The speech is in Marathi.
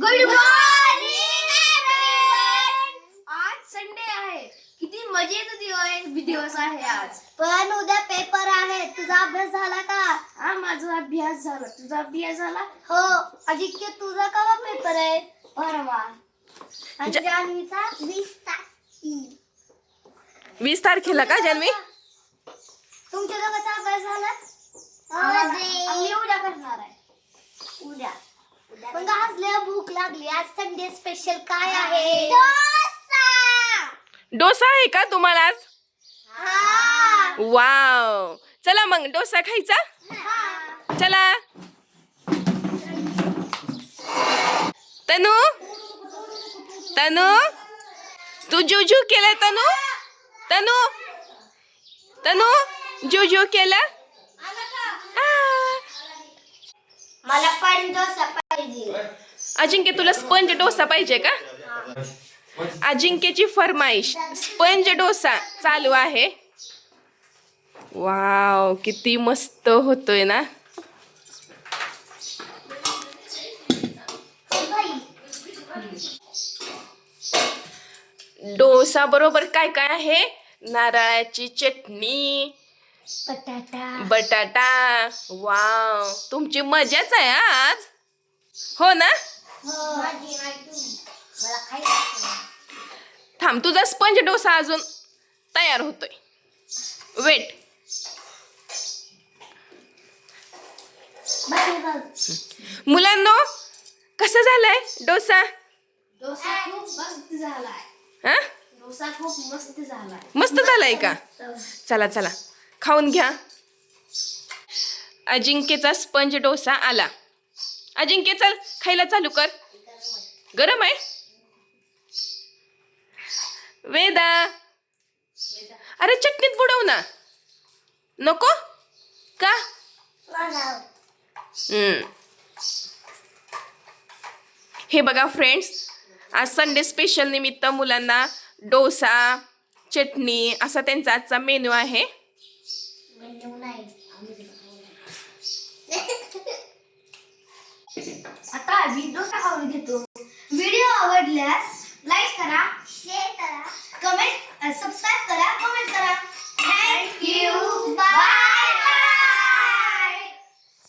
गुड मॉर्निंग आज संडे आहे. किती मजेचा दिवस आहे आज. पण उद्या पेपर आहे. तुझा अभ्यास झाला का? हा माझा अभ्यास झाला. तुझा अभ्यास झाला? हो. अजिंक्य तुझा केव्हा पेपर आहे? परवा. आणि जान्हवीचा 20 तारखेला का जान्हवी? तुमच्या दोघांचा अभ्यास झाला? आम्ही उद्या करणार आहे. उद्या. पण आज लय भूक लागली. आज संडे स्पेशल काय आहे? डोसा आहे का तुम्हाला आज? हा. वाव, चला मग डोसा खायचा. चला. तनू तनू तू जुजू केलं. तनू तनू तनू जुजू केलं. मला पण डोसा पाहिजे. अजिंक्य तुला स्पंज डोसा पाहिजे का? अजिंक्यची फरमाईश स्पंज डोसा चालू आहे. वाव, किती मस्त होतोय ना. डोसा बरोबर काय काय आहे? नारळाची चटणी, बटाटा. वाव, तुमची मजाच आहे आज. हो ना? थांब, तुझा स्पंज डोसा अजून तयार होतोय. वेट. मुलांनो, कसं झालंय डोसा? डोसा खूप मस्त झालाय. हा, डोसा खूप मस्त झालाय. मस्त झालाय का? चला चला, खाऊन घ्या. अजिंक्यचा स्पंज डोसा आला. अजिंक्य चल खायला चालू कर. गरम आहे. वेदा, अरे चटणीत बुडव ना. नको का? हे बघा फ्रेंड्स, आज संडे स्पेशल निमित्त मुलांना डोसा, चटणी असा त्यांचा आजचा मेनू आहे. आता मी डोसा खाऊन घेतो.